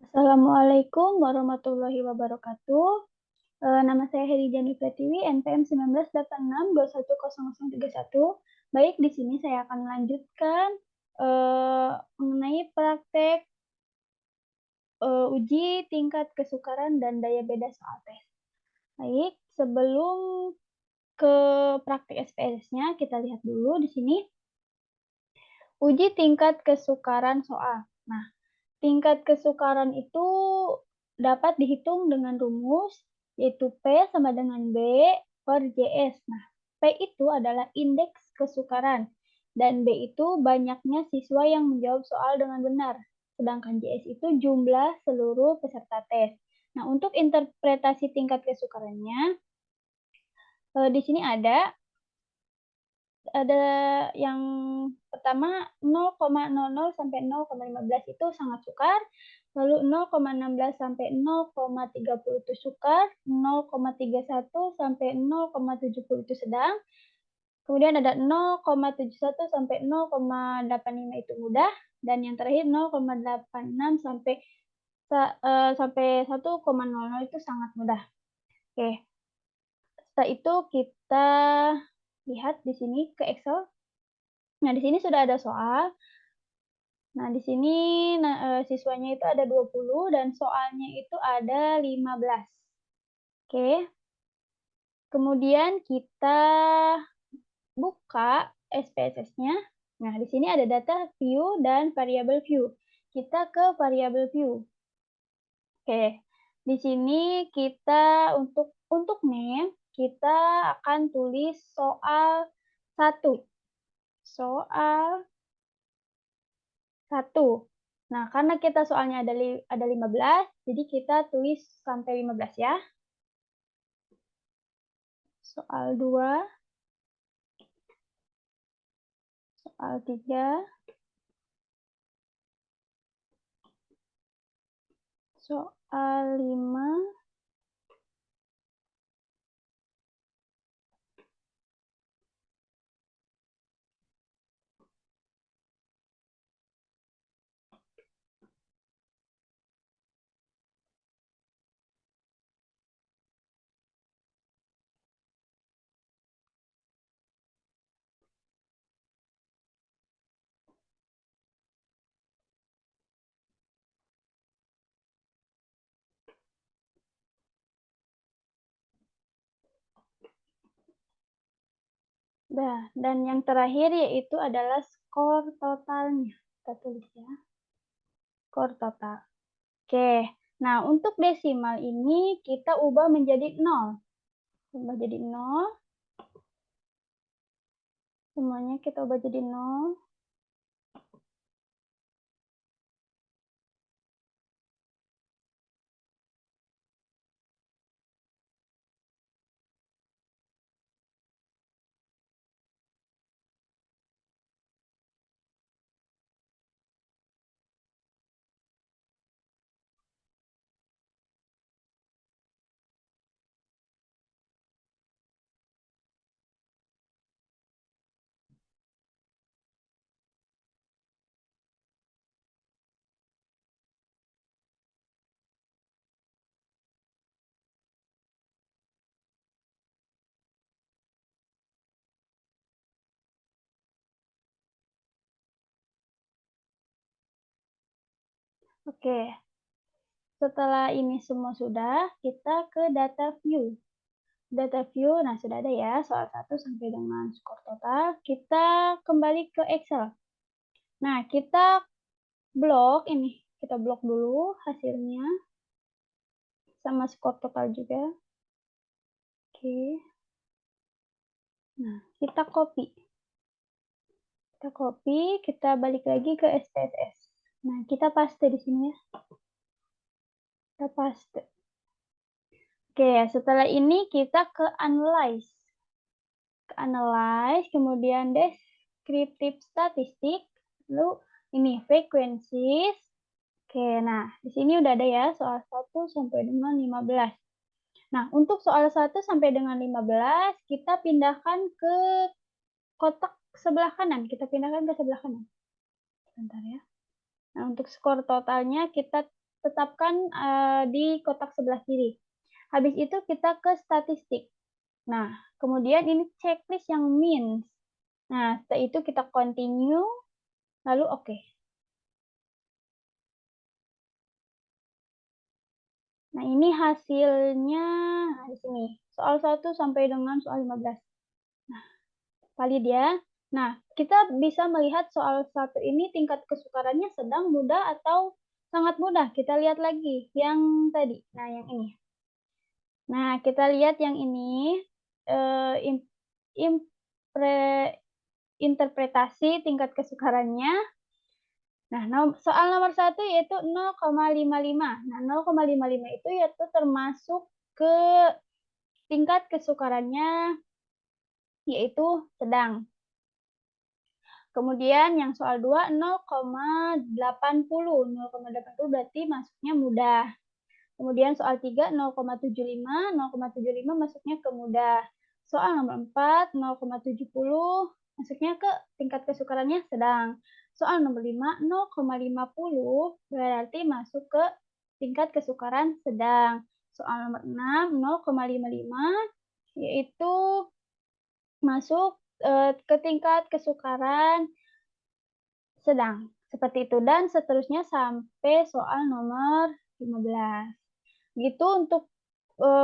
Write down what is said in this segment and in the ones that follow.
Assalamualaikum warahmatullahi wabarakatuh. Nama saya Heri Jani Pratiwi, NPM 1986210031. Baik, di sini saya akan melanjutkan mengenai praktek uji tingkat kesukaran dan daya beda soal tes. Baik, sebelum ke praktek SPSS-nya, kita lihat dulu di sini uji tingkat kesukaran soal. Nah, tingkat kesukaran itu dapat dihitung dengan rumus, yaitu P sama dengan B per JS. Nah, P itu adalah indeks kesukaran, dan B itu banyaknya siswa yang menjawab soal dengan benar, sedangkan JS itu jumlah seluruh peserta tes. Nah, untuk interpretasi tingkat kesukarannya, di sini ada yang pertama 0,00 sampai 0,15 itu sangat sukar, lalu 0,16 sampai 0,30 itu sukar, 0,31 sampai 0,70 itu sedang, kemudian ada 0,71 sampai 0,85 itu mudah, dan yang terakhir 0,86 sampai 1,00 itu sangat mudah. Oke, setelah itu kita lihat di sini ke Excel. Nah, di sini sudah ada soal. Nah, di sini siswanya itu ada 20 dan soalnya itu ada 15. Oke. Kemudian kita buka SPSS-nya. Nah, di sini ada data view dan variable view. Kita ke variable view. Oke. Di sini kita untuk name kita akan tulis soal 1. Soal 1. Nah, karena kita soalnya ada 15, jadi kita tulis sampai 15 ya. Soal 2, soal 3, soal 5, dan yang terakhir yaitu adalah skor totalnya. Kita tulis ya, skor total. Oke, nah untuk desimal ini kita ubah menjadi 0. Ubah jadi 0. Semuanya kita ubah jadi 0. Oke, setelah ini semua sudah, kita ke data view. Data view, nah sudah ada ya, soal 1 sampai dengan skor total. Kita kembali ke Excel. Nah, kita blok dulu hasilnya, sama skor total juga. Oke. Nah, kita copy. Kita balik lagi ke SPSS. Nah, kita paste di sini ya. Kita paste. Oke, setelah ini kita ke analyze. Kemudian descriptive statistik, lalu ini frequencies. Oke, nah di sini udah ada ya soal 1 sampai dengan 15. Nah, untuk soal 1 sampai dengan 15 kita pindahkan ke kotak sebelah kanan. Kita pindahkan ke sebelah kanan. Sebentar ya. Nah, untuk skor totalnya kita tetapkan di kotak sebelah kiri. Habis itu kita ke statistik. Nah, kemudian ini checklist yang means. Nah, setelah itu kita continue, lalu oke. Nah, ini hasilnya di sini. Soal 1 sampai dengan soal 15. Nah, valid ya. Nah, kita bisa melihat soal 1 ini tingkat kesukarannya sedang, mudah, atau sangat mudah. Kita lihat lagi yang tadi. Nah, yang ini. Nah, kita lihat yang ini. Eh, interpretasi tingkat kesukarannya. Nah, soal nomor 1 yaitu 0,55. Nah, 0,55 itu yaitu termasuk ke tingkat kesukarannya yaitu sedang. Kemudian yang soal 2 0,80. 0,80 berarti masuknya mudah. Kemudian soal 3 0,75. 0,75 masuknya ke mudah. Soal nomor 4 0,70 masuknya ke tingkat kesukarannya sedang. Soal nomor 5 0,50 berarti masuk ke tingkat kesukaran sedang. Soal nomor 6 0,55 yaitu masuk ke tingkat kesukaran sedang. Seperti itu dan seterusnya sampai soal nomor 15. Gitu untuk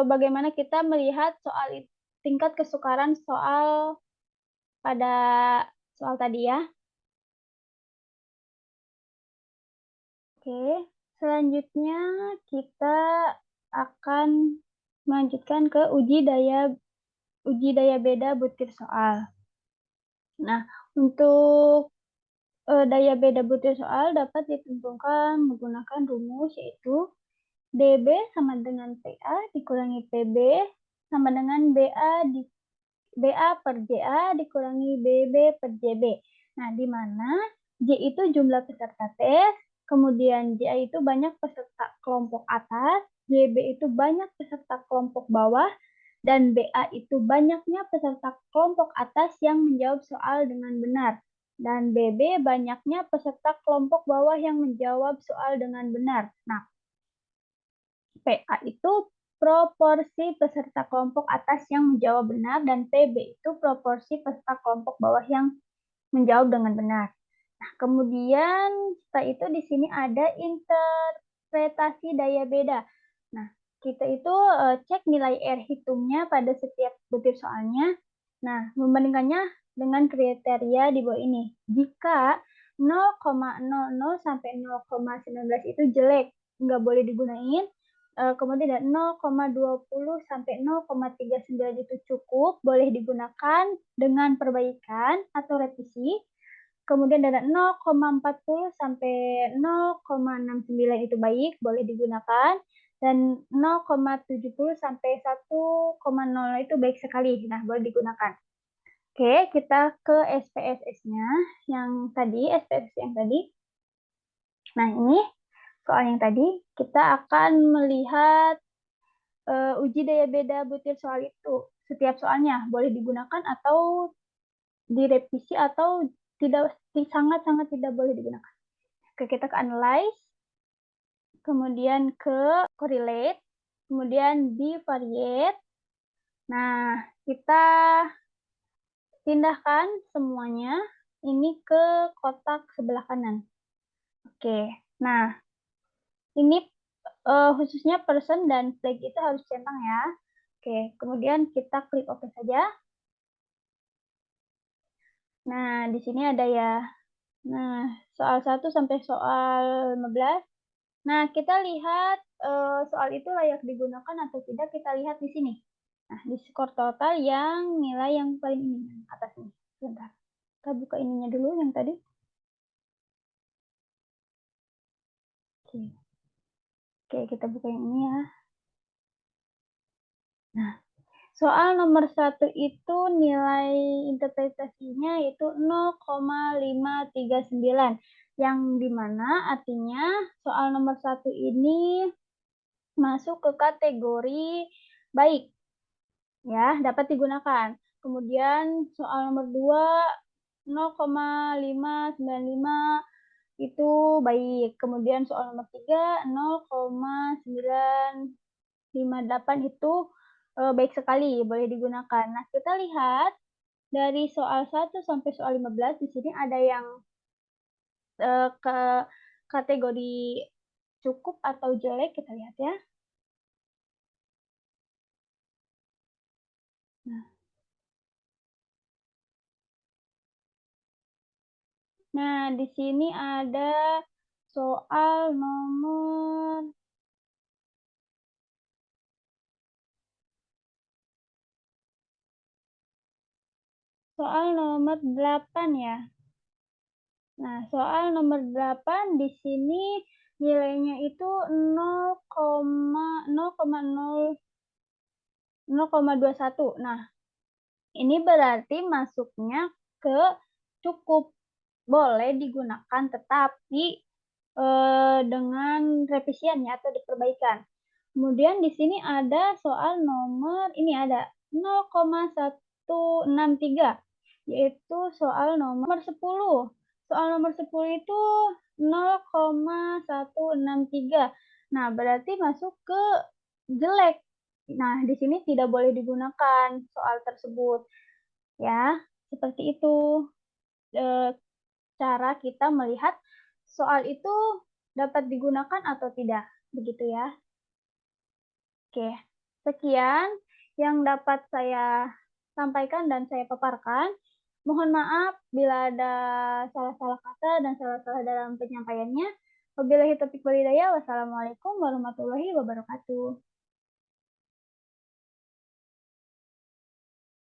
bagaimana kita melihat soal tingkat kesukaran soal pada soal tadi ya. Oke, selanjutnya kita akan melanjutkan ke uji daya beda butir soal. Nah, untuk daya beda butir soal dapat ditentukan menggunakan rumus yaitu DB sama dengan PA dikurangi PB sama dengan BA per JA dikurangi BB per JB. Nah, di mana J itu jumlah peserta tes, kemudian JA itu banyak peserta kelompok atas, JB itu banyak peserta kelompok bawah, dan BA itu banyaknya peserta kelompok atas yang menjawab soal dengan benar. Dan BB banyaknya peserta kelompok bawah yang menjawab soal dengan benar. Nah, PA itu proporsi peserta kelompok atas yang menjawab benar dan PB itu proporsi peserta kelompok bawah yang menjawab dengan benar. Nah, kemudian setelah itu di sini ada interpretasi daya beda. Nah, kita itu cek nilai R hitungnya pada setiap butir soalnya. Nah, membandingkannya dengan kriteria di bawah ini. Jika 0,00 sampai 0,19 itu jelek, nggak boleh digunain. Kemudian ada 0,20 sampai 0,39 itu cukup, boleh digunakan dengan perbaikan atau revisi. Kemudian ada 0,40 sampai 0,69 itu baik, boleh digunakan. Dan 0,70 sampai 1,0 itu baik sekali, nah boleh digunakan. Oke, kita ke SPSS-nya yang tadi, SPSS yang tadi. Nah, ini soal yang tadi, kita akan melihat uji daya beda butir soal itu. Setiap soalnya boleh digunakan atau direvisi atau tidak, sangat-sangat tidak boleh digunakan. Oke, kita ke analyze, kemudian ke correlate, kemudian bivariate. Nah, kita pindahkan semuanya ini ke kotak sebelah kanan. Oke, nah ini khususnya person dan flag itu harus centang ya. Oke, kemudian kita klik OK saja. Nah, di sini ada ya. Nah, soal 1 sampai soal 15. Nah, kita lihat soal itu layak digunakan atau tidak, kita lihat di sini. Nah, di skor total yang nilai yang paling ini, atas ini. Bentar. Kita buka ininya dulu yang tadi. Oke. Oke, kita buka yang ini ya. Nah, soal nomor 1 itu nilai interpretasinya itu 0,539. Yang dimana artinya soal nomor 1 ini masuk ke kategori baik. Ya, dapat digunakan. Kemudian soal nomor 2 0,595 itu baik. Kemudian soal nomor 3, 0,958 itu, baik sekali, boleh digunakan. Nah, kita lihat dari soal 1 sampai soal 15 di sini ada yang, ke kategori cukup atau jelek, kita lihat ya. Nah nah di sini ada soal nomor soal nomor 8 ya. Nah, soal nomor 8 di sini nilainya itu 0,21. Nah, ini berarti masuknya ke cukup, boleh digunakan tetapi, dengan revisian ya atau diperbaikan. Kemudian di sini ada soal nomor ini ada 0,163, yaitu soal nomor 10. Soal nomor 10 itu 0,163. Nah, berarti masuk ke jelek. Nah, di sini tidak boleh digunakan soal tersebut, ya. Seperti itu, eee, cara kita melihat soal itu dapat digunakan atau tidak, begitu ya. Oke, sekian yang dapat saya sampaikan dan saya paparkan. Mohon maaf bila ada salah-salah kata dan salah-salah dalam penyampaiannya. Wabillahi taufiq wal hidayah. Wassalamualaikum warahmatullahi wabarakatuh.